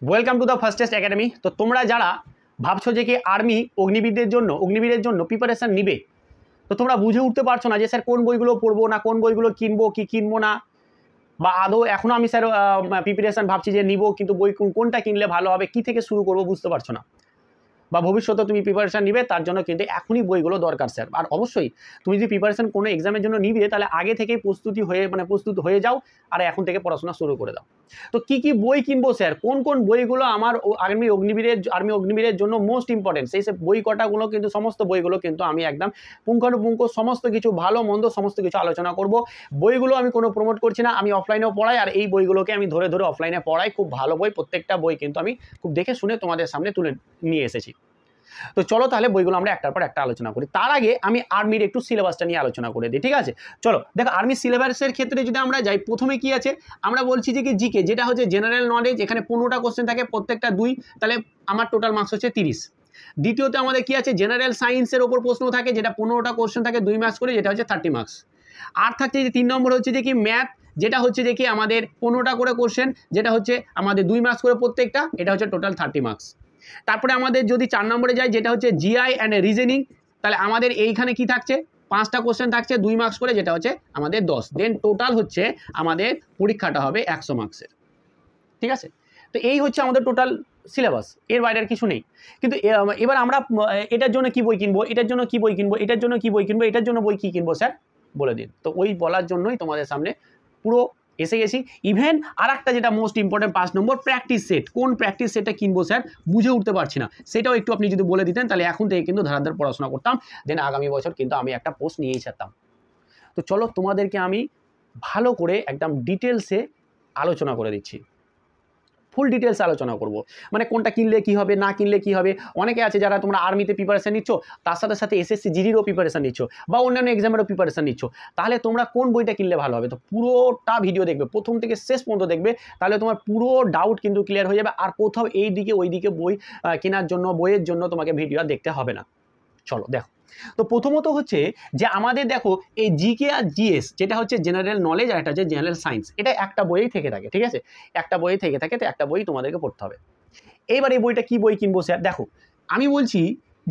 Welcome to the fastest academy. তো তোমরা যারা ভাবছো যে কি আর্মি অগ্নিবীরের জন্য প্রিপারেশন নিবে, তো তোমরা বুঝে উঠতে পারছো না যে স্যার কোন বইগুলো পড়বো না কোন বইগুলো কিনবো কি কিনবো না, বা আদৌ এখনও আমি স্যার প্রিপারেশন ভাবছি যে নিব, কিন্তু বই কোনটা কিনলে ভালো হবে, কি থেকে শুরু করবো বুঝতে পারছো না, বা ভবিষ্যতে তুমি প্রিপারেশন নিবে তার জন্য কিন্তু এখনই বইগুলো দরকার স্যার। আর অবশ্যই তুমি যদি প্রিপারেশন কোনো এক্সামের জন্য নিবে তাহলে আগে থেকেই প্রস্তুত হয়ে যাও আর এখন থেকে পড়াশোনা শুরু করে দাও। তো কি কি বই কিনবো স্যার, কোন কোন বইগুলো আমার আর্মি অগ্নিবীরের জন্য মোস্ট ইম্পর্টেন্ট, সেই সব বই কটাগুলো কিন্তু সমস্ত বইগুলো কিন্তু আমি একদম পুঙ্খানুপুঙ্খ সমস্ত কিছু ভালো মন্দ সমস্ত কিছু আলোচনা করব। বইগুলো আমি কোনো প্রমোট করছি না, আমি অফলাইনেও পড়াই আর এই বইগুলোকে আমি ধরে ধরে অফলাইনে পড়াই। খুব ভালো বই, প্রত্যেকটা বই কিন্তু আমি খুব দেখে শুনে তোমাদের সামনে তুলে নিয়ে এসেছি। তো চলো তাহলে বইগুলো আমরা একটার পর একটা আলোচনা করি। তার আগে আমি আর্মির একটু সিলেবাসটা নিয়ে আলোচনা করে দিই, ঠিক আছে? চলো দেখো, আর্মির সিলেবাসের ক্ষেত্রে যদি আমরা যাই, প্রথমে কি আছে আমরা বলছি যে কি জিকে, যেটা হচ্ছে জেনারেল নলেজ। এখানে 15টা কোশ্চেন থাকে, প্রত্যেকটা 2, তাহলে আমার টোটাল মার্কস হচ্ছে 30। দ্বিতীয়তে আমাদের কি আছে, জেনারেল সায়েন্সের ওপর প্রশ্ন থাকে, যেটা 15টা কোশ্চেন থাকে 2 মার্কস করে, যেটা হচ্ছে 30 মার্কস। আর থাকছে যে 3 নম্বর হচ্ছে যে কি ম্যাথ, যেটা হচ্ছে যে কি আমাদের 15টা করে কোশ্চেন, যেটা হচ্ছে আমাদের 2 মার্কস করে প্রত্যেকটা, এটা হচ্ছে টোটাল 30 মার্কস। তারপরে আমাদের যদি 4 নম্বরে যাই, যেটা হচ্ছে জিআই অ্যান্ড রিজনিং, তাহলে আমাদের এইখানে কি থাকছে 5টা কোশ্চেন থাকছে 2 মার্কস করে, যেটা হচ্ছে আমাদের 10। দেন টোটাল হচ্ছে আমাদের পরীক্ষাটা হবে 100 মার্কসের, ঠিক আছে? তো এই হচ্ছে আমাদের টোটাল সিলেবাস, এর বাইরে আর কিছু নেই। কিন্তু এবার আমরা এটার জন্য কি বই কিনবো, এটার জন্য কি বই কিনবো, এটার জন্য কি বই কিনবো, এটার জন্য বই কি কিনবো স্যার বলে দিন। তো ওই বলার জন্যই তোমাদের সামনে পুরো এসে গেছি। ইভেন আর একটা যেটা মোস্ট ইম্পর্টেন্ট 5 নম্বর প্র্যাকটিস সেট, কোন প্র্যাকটিস সেটটা কিনবো স্যার বুঝে উঠতে পারছি না, সেটাও একটু আপনি যদি বলে দিতেন তাহলে এখন থেকে কিন্তু ধারাধার পড়াশোনা করতাম, দেন আগামী বছর কিন্তু আমি একটা পোস্ট নিয়েই ছাড়তাম। তো চলো তোমাদেরকে আমি ভালো করে একদম ডিটেলসে আলোচনা করে দিচ্ছি, ফুল ডিটেলস আলোচনা করব। মানে কোনটা কিনলে কি হবে, না কিনলে কি হবে। অনেকে আছে যারা তোমরা আর্মিতে প্রিপারেশন নিচ্ছ, তার সাথে সাথে এসএসসি জিডিরও প্রিপারেশন নিচ্ছ, বা অন্যান্য এক্সামেরও প্রিপারেশন নিচ্ছ, তাহলে তোমরা কোন বইটা কিনলে ভালো হবে। তো পুরোটা ভিডিও দেখবে, প্রথম থেকে শেষ পর্যন্ত দেখবে, তাহলে তোমার পুরো ডাউট কিন্তু ক্লিয়ার হয়ে যাবে। আর কোথাও এই দিকে ওই দিকে বই কেনার জন্য, বইয়ের জন্য তোমাকে ভিডিও দেখতে হবে না। চলো দেখো, তো প্রথমত হচ্ছে যে আমাদের দেখো এই জিকে আর জিএস, যেটা হচ্ছে জেনারেল নলেজ আর একটা হচ্ছে জেনারেল সায়েন্স, এটা একটা বইয়েই থেকে থাকে, ঠিক আছে? একটা বইয়ে থেকে থাকে, তো একটা বই তোমাদেরকে পড়তে হবে। এইবার এই বইটা কি বই কিনবো স্যার, দেখো আমি বলছি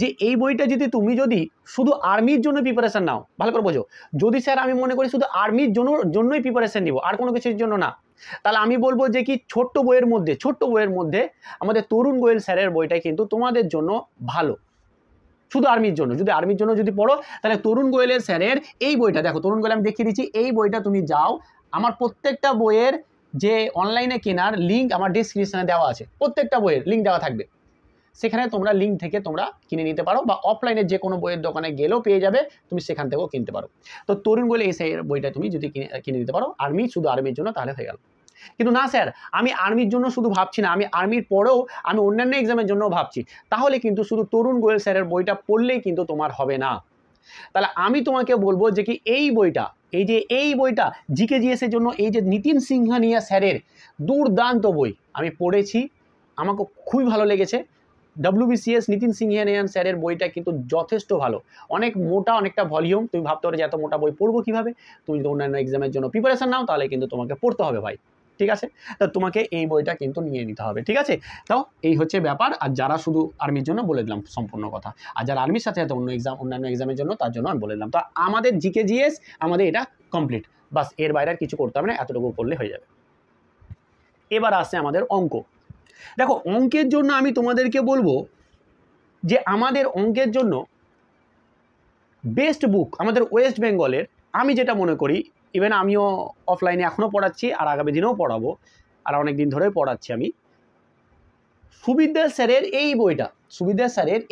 যে এই বইটা তুমি যদি শুধু আর্মির জন্য প্রিপারেশন নাও, ভালো করে বোঝো, যদি স্যার আমি মনে করি শুধু আর্মির জন্যই প্রিপারেশন নিব আর কোনো কিছুর জন্য না, তাহলে আমি বলবো যে কি ছোট্ট বইয়ের মধ্যে আমাদের তরুণ গোয়েল স্যারের বইটাই কিন্তু তোমাদের জন্য ভালো। শুধু আর্মির জন্য, যদি আর্মির জন্য যদি পড়ো, তাহলে তরুণ গোয়েলের স্যারের এই বইটা দেখো, তরুণ গোয়েল আমি দেখিয়ে দিচ্ছি, এই বইটা তুমি যাও, আমার প্রত্যেকটা বইয়ের যে অনলাইনে কেনার লিঙ্ক আমার ডেসক্রিপশনে দেওয়া আছে, প্রত্যেকটা বইয়ের লিঙ্ক দেওয়া থাকবে, সেখানে তোমরা লিঙ্ক থেকে তোমরা কিনে নিতে পারো, বা অফলাইনে যে কোনো বইয়ের দোকানে গেলেও পেয়ে যাবে, তুমি সেখান থেকেও কিনতে পারো। তো তরুণ গোয়েল এই বইটা তুমি যদি কিনে নিতে পারো শুধু আর্মির জন্য, তাহলে হয়ে গেল। কিন্তু না স্যার, আমি আর্মির জন্য শুধু ভাবছি না, আমি আর্মির পরেও আমি অন্যান্য এক্সামের জন্য ভাবছি, তাহলে কিন্তু শুধু তরুণ গোয়েল স্যারের বইটা পড়লেই কিন্তু তোমার হবে না। তাহলে আমি তোমাকে বলবো যে কি এই বইটা জিকে জিএসের জন্য, এই যে নিতিন সিংহানিয়া স্যারের দুর্দান্ত বই, আমি পড়েছি, আমাকে খুবই ভালো লেগেছে। WBCS নিতিন সিংহানিয়ান স্যারের বইটা কিন্তু যথেষ্ট ভালো, অনেক মোটা, অনেকটা ভলিউম। তুমি ভাবতে পারো যে এত মোটা বই পড়বো কিভাবে, তুমি যদি অন্যান্য এক্সামের জন্য প্রিপারেশন নাও তাহলে কিন্তু তোমাকে পড়তে হবে ভাই, ঠিক আছে? তা তোমাকে এই বইটা কিন্তু নিয়ে নিতে হবে, ঠিক আছে? তাও এই হচ্ছে ব্যাপার। আর যারা শুধু আর্মির জন্য বলে দিলাম সম্পূর্ণ কথা, আর যারা আর্মির সাথে সাথে অন্যান্য এক্সামের জন্য, তার জন্য আমি বলে দিলাম। তো আমাদের জিকে জিএস আমাদের এটা কমপ্লিট, বাস এর বাইরে আর কিছু করতে হবে না, এতটুকু করলে হয়ে যাবে। এবার আসছে আমাদের অঙ্ক। দেখো অঙ্কের জন্য আমি তোমাদেরকে বলবো যে আমাদের অঙ্কের জন্য বেস্ট বুক আমাদের ওয়েস্ট বেঙ্গলের, আমি যেটা মনে করি, ইভেন আমিও অফলাইনে এখনও পড়াচ্ছি আর আগামী দিনেও পড়াবো, আর অনেক দিন ধরেই পড়াচ্ছি আমি, সুবিদ্যার স্যারের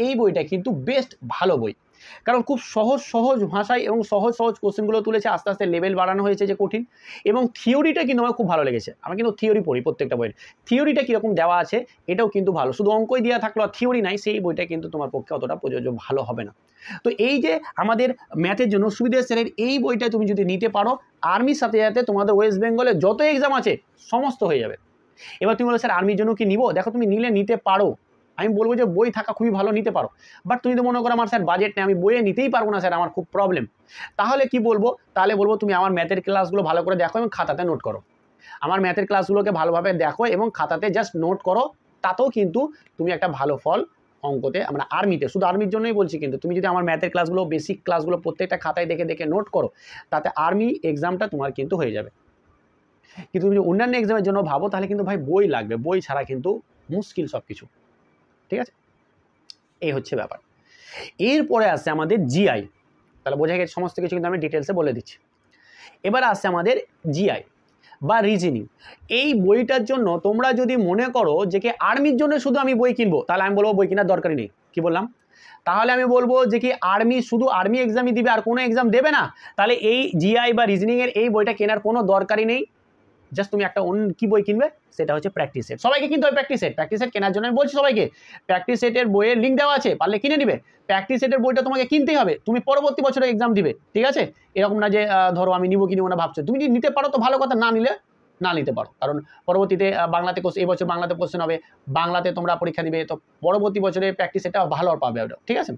এই বইটা কিন্তু বেস্ট ভালো বই। কারণ খুব সহজ ভাষায় এবং সহজ কোশ্চেনগুলো তুলেছে, আস্তে আস্তে লেভেল বাড়ানো হয়েছে যে কঠিন, এবং থিওরিটা কিন্তু আমার খুব ভালো লেগেছে। আমি কিন্তু থিওরি পড়ি, প্রত্যেকটা বইয়ের থিওরিটা কীরকম দেওয়া আছে এটাও কিন্তু ভালো। শুধু অঙ্কই দেওয়া থাকলো আর থিওরি নাই, সেই বইটা কিন্তু তোমার পক্ষে অতটা প্রযোজ্য ভালো হবে না। তো এই যে আমাদের ম্যাথের জন্য সুবিদ্যার স্যারের এই বইটা তুমি যদি নিতে পারো, আর্মির সাথে সাথে তোমাদের ওয়েস্ট বেঙ্গলে যত এক্সাম আছে সমস্ত হয়ে যাবে। এবার তুমি বলো স্যার আর্মির জন্য কি নিব, দেখো তুমি নিতে পারো, আমি বলবো যে বই থাকা খুবই ভালো, নিতে পারো। বাট তুমি তো মনে করো আমার স্যার বাজেট নেই, আমি বইয়ে নিতেই পারবো না স্যার, আমার খুব প্রবলেম, তাহলে কি বলবো, তাহলে বলবো তুমি আমার ম্যাথের ক্লাসগুলো ভালো করে দেখো এবং খাতাতে নোট করো। আমার ম্যাথের ক্লাসগুলোকে ভালোভাবে দেখো এবং খাতাতে জাস্ট নোট করো, তাতেও কিন্তু তুমি একটা ভালো ফল অঙ্কতে, আমরা আর্মিতে, শুধু আর্মির জন্যই বলছি, কিন্তু তুমি যদি আমার ম্যাথের ক্লাসগুলো, বেসিক ক্লাসগুলো প্রত্যেকটা খাতায় দেখে দেখে নোট করো, তাতে আর্মি এক্সামটা তোমার কিন্তু হয়ে যাবে। কিন্তু তুমি যদি অন্যান্য এক্সামের জন্য ভাবো, তাহলে কিন্তু ভাই বই লাগবে, বই ছাড়া কিন্তু মুশকিল সব কিছু। ঠিক আছে, এই হচ্ছে ব্যাপার। এরপরে আসছে আমাদের জিআই, তাহলে বোঝা গেছে সমস্ত কিছু কিন্তু আমি ডিটেলসে বলে দিচ্ছি। এবার আসছে আমাদের জিআই বা রিজনিং। এই বইটার জন্য তোমরা যদি মনে করো যে কি আর্মির জন্য শুধু আমি বই কিনবো, তাহলে আমি বলবো বই কেনার দরকারই নেই। কি বললাম? তাহলে আমি বলবো যে কি আর্মি শুধু আর্মি এক্সামই দিবে আর কোনো এক্সাম দেবে না, তাহলে এই জিআই বা রিজনিংয়ের এই বইটা কেনার কোনো দরকারই নেই। জাস্ট তুমি একটা অন্য কি বই কিনবে, সেটা হচ্ছে প্র্যাকটিস সেট। সবাইকে কিনতে হবে প্র্যাকটিস সেট। প্র্যাকটিস সেট কেনার জন্য আমি বলছি সবাইকে, প্র্যাকটিস সেটের বইয়ের লিঙ্ক দেওয়া আছে, পারলে কিনে নিবে। প্র্যাকটিস সেটের বইটা তোমাকে কিনতেই হবে, তুমি পরবর্তী বছরে এক্সাম দিবে। ঠিক আছে, এরকম না যে ধরো আমি নিবো কি নিবো না ভাবছো। তুমি যদি নিতে পারো তো ভালো কথা, না নিলে না নিতে পারো, কারণ পরবর্তীতে বাংলাতে এই বছর বাংলাতে কোশ্চেন হবে, বাংলাতে তোমরা পরীক্ষা দিবে, তো পরবর্তী বছরে প্র্যাকটিস সেটটা ভালো পাবে ওটা। ঠিক আছে,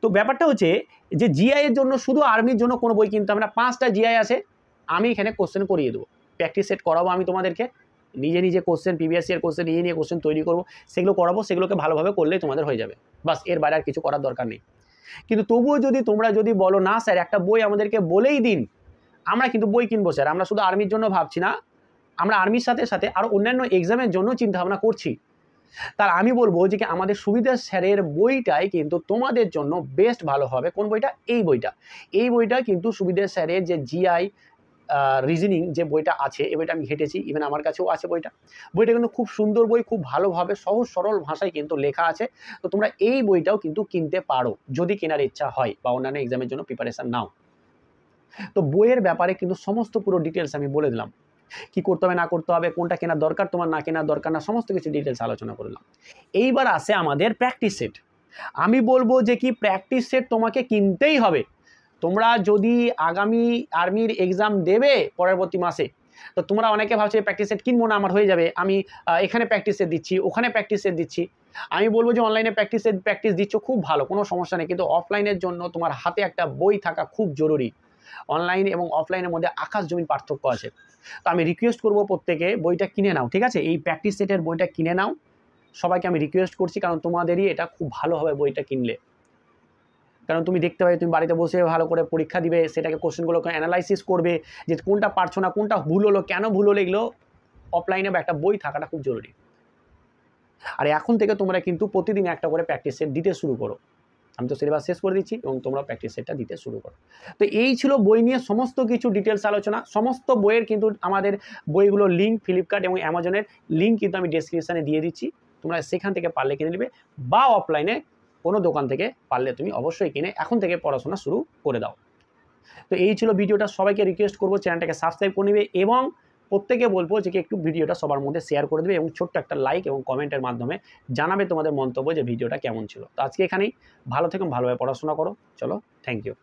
তো ব্যাপারটা হচ্ছে যে জিআই এর জন্য শুধু আর্মির জন্য কোনো বই কিনতে হবে না। 5টা জিআই আছে, আমি এখানে কোশ্চেন করিয়ে দেবো, প্র্যাকটিস সেট করাবো আমি তোমাদেরকে, নিজে নিজে কোশ্চেন, প্রিভিয়াস ইয়ার কোশ্চেন নিয়ে কোশ্চেন তৈরি করবো, সেগুলো করাবো, সেগুলোকে ভালোভাবে করলেই তোমাদের হয়ে যাবে। বাস, এর বাইরে আর কিছু করার দরকার নেই। কিন্তু তবুও যদি তোমরা যদি বলো না স্যার একটা বই আমাদেরকে বলেই দিন, আমরা কিন্তু বই কিনবো স্যার, আমরা শুধু আর্মির জন্য ভাবছি না, আমরা আর্মির সাথে সাথে আরও অন্যান্য এক্সামের জন্য চিন্তাভাবনা করছি, তার আমি বলবো যে কি আমাদের সুবিধা স্যারের বইটাই কিন্তু তোমাদের জন্য বেস্ট ভালো হবে। কোন বইটা? এই বইটা। এই বইটা কিন্তু সুবিধা স্যারের যে জিআই রিজনিং যে বইটা আছে, এই বইটা আমি ঘেটেছি, ইভেন আমার কাছেও আছে বইটা। বইটা কিন্তু খুব সুন্দর বই, খুব ভালোভাবে সহজ সরল ভাষায় কিন্তু লেখা আছে। তো তোমরা এই বইটাও কিন্তু কিনতে পারো যদি কেনার ইচ্ছা হয় বা অন্যান্য এক্সামের জন্য প্রিপারেশান নাও। তো বইয়ের ব্যাপারে কিন্তু সমস্ত পুরো ডিটেলস আমি বলে দিলাম, কি করতে হবে না করতে হবে, কোনটা কেনার দরকার তোমার, না কেনার দরকার না, সমস্ত কিছু ডিটেলস আলোচনা করলাম। এইবার আসে আমাদের প্র্যাকটিস সেট। আমি বলবো যে কি প্র্যাকটিস সেট তোমাকে কিনতেই হবে। তোমরা যদি আগামী আর্মির এক্সাম দেবে পরবর্তী মাসে, তো তোমরা অনেকে ভাবছো প্র্যাকটিস সেট কিনবো না, আমার হয়ে যাবে, আমি এখানে প্র্যাকটিস সেট দিচ্ছি, ওখানে প্র্যাকটিস সেট দিচ্ছি। আমি বলবো যে অনলাইনে প্র্যাকটিস দিচ্ছ খুব ভালো, কোনো সমস্যা নেই, কিন্তু অফলাইনের জন্য তোমার হাতে একটা বই থাকা খুব জরুরি। অনলাইন এবং অফলাইনের মধ্যে আকাশ জমিন পার্থক্য আছে। তো আমি রিকোয়েস্ট করবো প্রত্যেকে বইটা কিনে নাও। ঠিক আছে, এই প্র্যাকটিস সেটের বইটা কিনে নাও, সবাইকে আমি রিকোয়েস্ট করছি, কারণ তোমাদেরই এটা খুব ভালো হবে বইটা কিনলে। কারণ তুমি দেখতে পাবে, তুমি বাড়িতে বসে ভালো করে পরীক্ষা দিবে, সেটাকে কোশ্চেনগুলোকে অ্যানালাইসিস করবে, যে কোনটা পারছো না, কোনটা ভুল হলো, কেন ভুল হলো, এগুলো অফলাইনে বা একটা বই থাকাটা খুব জরুরি। আর এখন থেকে তোমরা কিন্তু প্রতিদিন একটা করে প্র্যাকটিস সেট দিতে শুরু করো। আমি তো সিলেবাস শেষ করে দিচ্ছি এবং তোমরা প্র্যাকটিস সেটটা দিতে শুরু করো। তো এই ছিল বই নিয়ে সমস্ত কিছু ডিটেলস আলোচনা। সমস্ত বইয়ের কিন্তু আমাদের বইগুলোর লিঙ্ক ফ্লিপকার্ট এবং অ্যামাজনের লিঙ্ক কিন্তু আমি ডেসক্রিপশানে দিয়ে দিচ্ছি, তোমরা সেখান থেকে পারলে কিনে নেবে, বা অফলাইনে কোনো দোকান থেকে পারলে তুমি অবশ্যই কিনে এখন থেকে পড়াশোনা শুরু করে দাও। তো এই ছিল ভিডিওটা, সবাইকে রিকোয়েস্ট করবো চ্যানেলটাকে সাবস্ক্রাইব করে নেবে এবং প্রত্যেকে বলবো যে একটু ভিডিওটা সবার মধ্যে শেয়ার করে দেবে এবং ছোট্ট একটা লাইক এবং কমেন্টের মাধ্যমে জানাবে তোমাদের মন্তব্য যে ভিডিওটা কেমন ছিল। তো আজকে এখানেই, ভালো থেকো, ভালোভাবে পড়াশোনা করো, চলো, থ্যাংক ইউ।